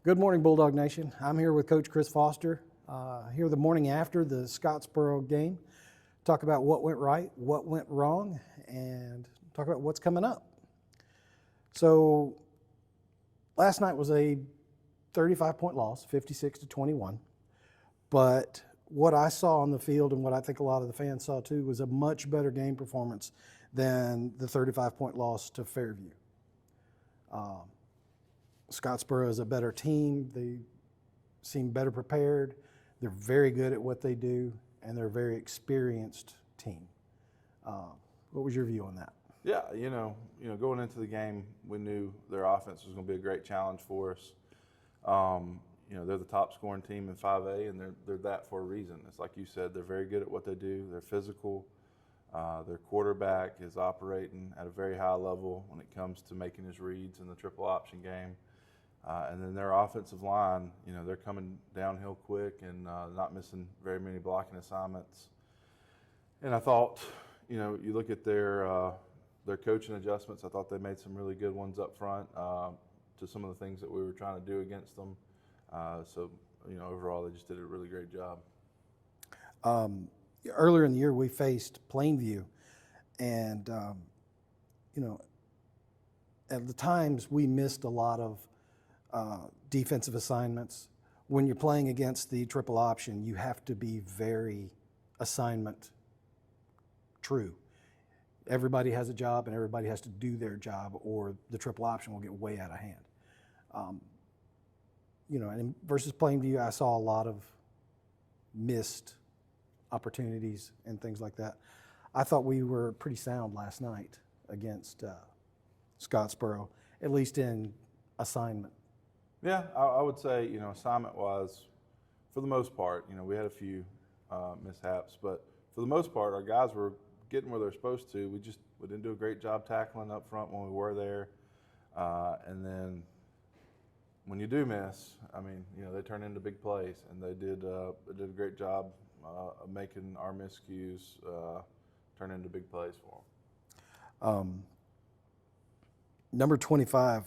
Good morning, Bulldog Nation. I'm here with Coach Chris Foster, here the morning after the Scottsboro game. Talk about what went right, what went wrong, and talk about what's coming up. So last night was a 35-point loss, 56-21. But what I saw on the field and what I think a lot of the fans saw too was a much better game performance than the 35-point loss to Fairview. Scottsboro is a better team. They seem better prepared. They're very good at what they do, and they're a very experienced team. What was your view on that? Yeah, going into the game, we knew their offense was going to be a great challenge for us. They're the top scoring team in 5A, and they're that for a reason. It's like you said, they're very good at what they do. They're physical. Their quarterback is operating at a very high level when it comes to making his reads in the triple option game. And then their offensive line, they're coming downhill quick and not missing very many blocking assignments. And I thought, you look at their coaching adjustments. I thought they made some really good ones up front to some of the things that we were trying to do against them. Overall, they just did a really great job. Earlier in the year, we faced Plainview, and at the times we missed a lot of defensive assignments. When you're playing against the triple option, you have to be very assignment true. Everybody has a job and everybody has to do their job, or the triple option will get way out of hand. And versus Plainview, I saw a lot of missed opportunities and things like that. I thought we were pretty sound last night against Scottsboro, at least in assignment. Yeah, I would say, assignment-wise, for the most part, we had a few mishaps, but for the most part, our guys were getting where they're supposed to. We didn't do a great job tackling up front when we were there. And then when you do miss, they turn into big plays, and they did a great job of making our miscues turn into big plays for them. Number 25,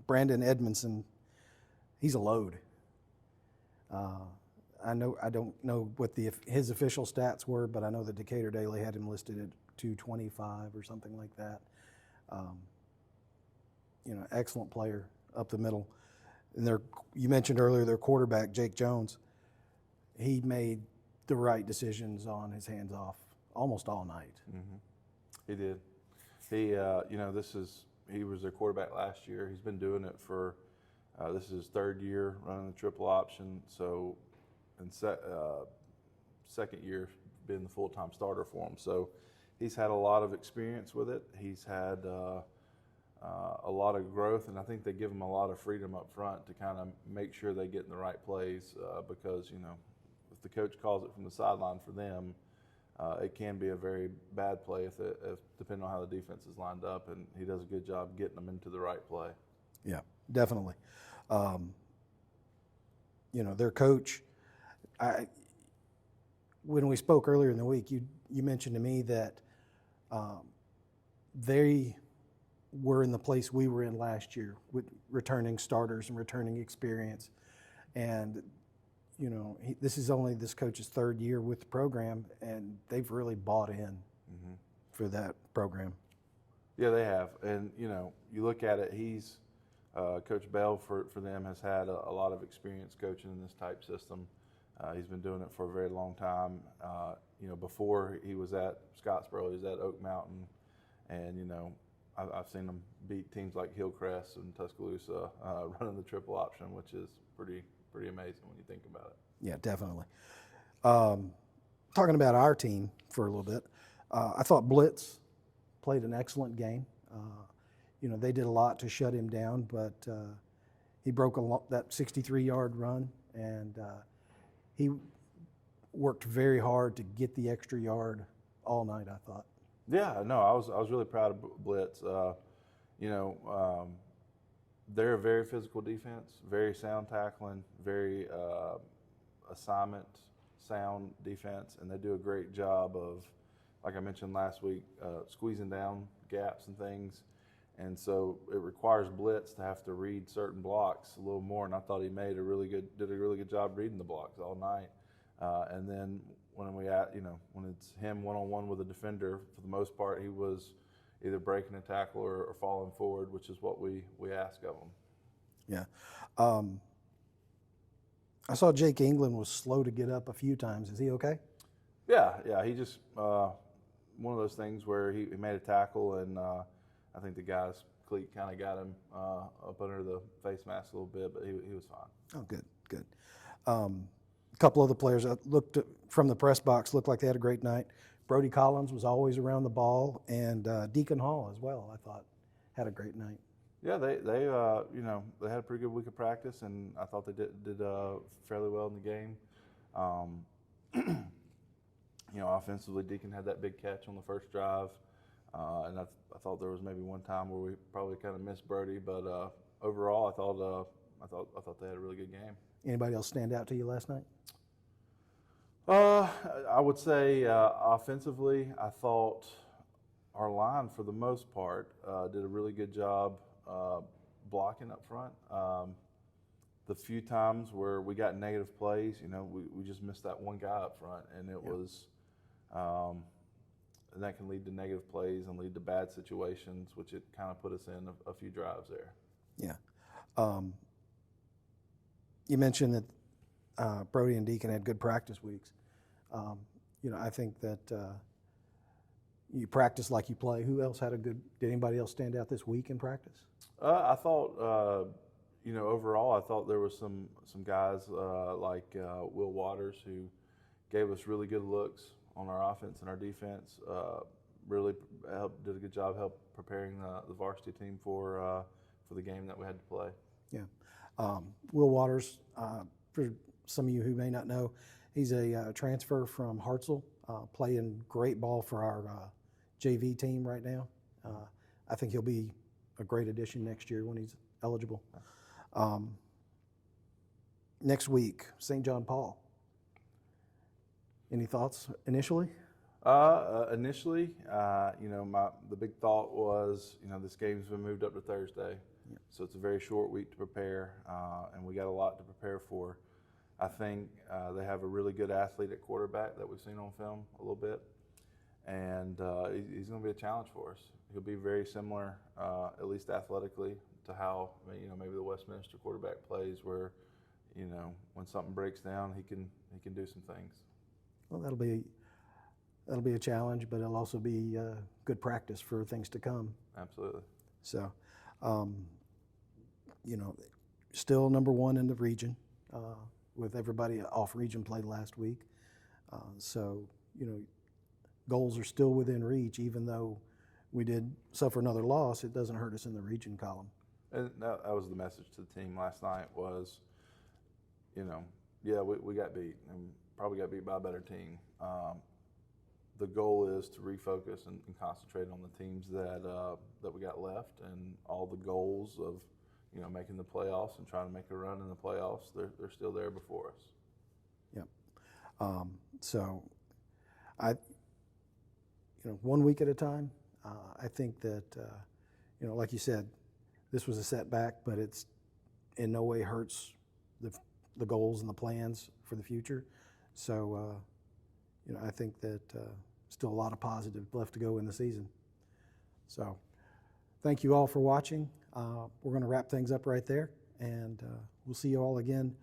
Brandon Edmondson, he's a load. I don't know what his official stats were, but I know that Decatur Daily had him listed at 225 or something like that. Excellent player up the middle. And you mentioned earlier their quarterback, Jake Jones. He made the right decisions on his hands off almost all night. Mm-hmm. He did. He was their quarterback last year. He's been doing it for this is his third year running the triple option. So, and second year being the full-time starter for him. So, he's had a lot of experience with it. He's had a lot of growth, and I think they give him a lot of freedom up front to kind of make sure they get in the right plays because if the coach calls it from the sideline for them, it can be a very bad play if depending on how the defense is lined up, and he does a good job getting them into the right play. Yeah, definitely. Their coach, when we spoke earlier in the week, you mentioned to me that they were in the place we were in last year with returning starters and returning experience. And this is only this coach's third year with the program, and they've really bought in for that program. Yeah, they have. And, you look at it, he's Coach Bell for them has had a lot of experience coaching in this type system. He's been doing it for a very long time. Before he was at Scottsboro, he was at Oak Mountain. And, I've seen him beat teams like Hillcrest and Tuscaloosa running the triple option, which is pretty amazing when you think about it. Yeah, definitely. Talking about our team for a little bit, I thought Blitz played an excellent game. They did a lot to shut him down, but he broke that 63-yard run, and he worked very hard to get the extra yard all night, I thought. Yeah, no, I was really proud of Blitz. They're a very physical defense, very sound tackling, very assignment sound defense, and they do a great job of, like I mentioned last week, squeezing down gaps and things. And so it requires blitz to have to read certain blocks a little more. And I thought he did a really good job reading the blocks all night. And then when when it's him one-on-one with a defender, for the most part, he was either breaking a tackle or falling forward, which is what we ask of him. Yeah. I saw Jake England was slow to get up a few times. Is he okay? Yeah. He just one of those things where he made a tackle, and I think the guy's cleat kind of got him up under the face mask a little bit, but he was fine. Oh, good. A couple other players that looked from the press box looked like they had a great night. Brody Collins was always around the ball, and Deacon Hall as well, I thought, had a great night. Yeah, they had a pretty good week of practice, and I thought they did fairly well in the game. Offensively, Deacon had that big catch on the first drive, and I thought there was maybe one time where we probably kind of missed Brody, but overall, I thought they had a really good game. Anybody else stand out to you last night? I would say offensively, I thought our line, for the most part, did a really good job blocking up front. The few times where we got negative plays, we just missed that one guy up front, and it was, and that can lead to negative plays and lead to bad situations, which it kind of put us in a few drives there. Yeah. You mentioned that Brody and Deacon had good practice weeks. I think that you practice like you play. Who else had did anybody else stand out this week in practice? I thought, overall, I thought there was some guys like Will Waters who gave us really good looks on our offense and our defense. Really did a good job preparing the varsity team for the game that we had to play. Yeah. Will Waters, for some of you who may not know, he's a transfer from Hartselle, playing great ball for our JV team right now. I think he'll be a great addition next year when he's eligible. Next week, St. John Paul. Any thoughts initially? Initially, the big thought was, this game's been moved up to Thursday, so it's a very short week to prepare, and we got a lot to prepare for. I think they have a really good athlete at quarterback that we've seen on film a little bit, and he's going to be a challenge for us. He'll be very similar, at least athletically, to how maybe the Westminster quarterback plays, where when something breaks down, he can do some things. Well, that'll be a challenge, but it'll also be good practice for things to come. Absolutely. So, still number one in the region, with everybody off region play last week. Goals are still within reach, even though we did suffer another loss. It doesn't hurt us in the region column. And that was the message to the team last night was, we got beat and probably got beat by a better team. The goal is to refocus and concentrate on the teams that we got left, and all the goals of making the playoffs and trying to make a run in the playoffs, they're still there before us. Yep. So I 1 week at a time. I think that like you said, this was a setback, but it's in no way hurts the goals and the plans for the future. So I think that still a lot of positive left to go in the season. So thank you all for watching. We're going to wrap things up right there, and we'll see you all again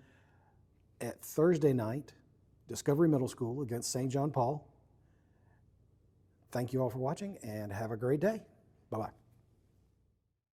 at Thursday night, Discovery Middle School against St. John Paul. Thank you all for watching, and have a great day. Bye-bye.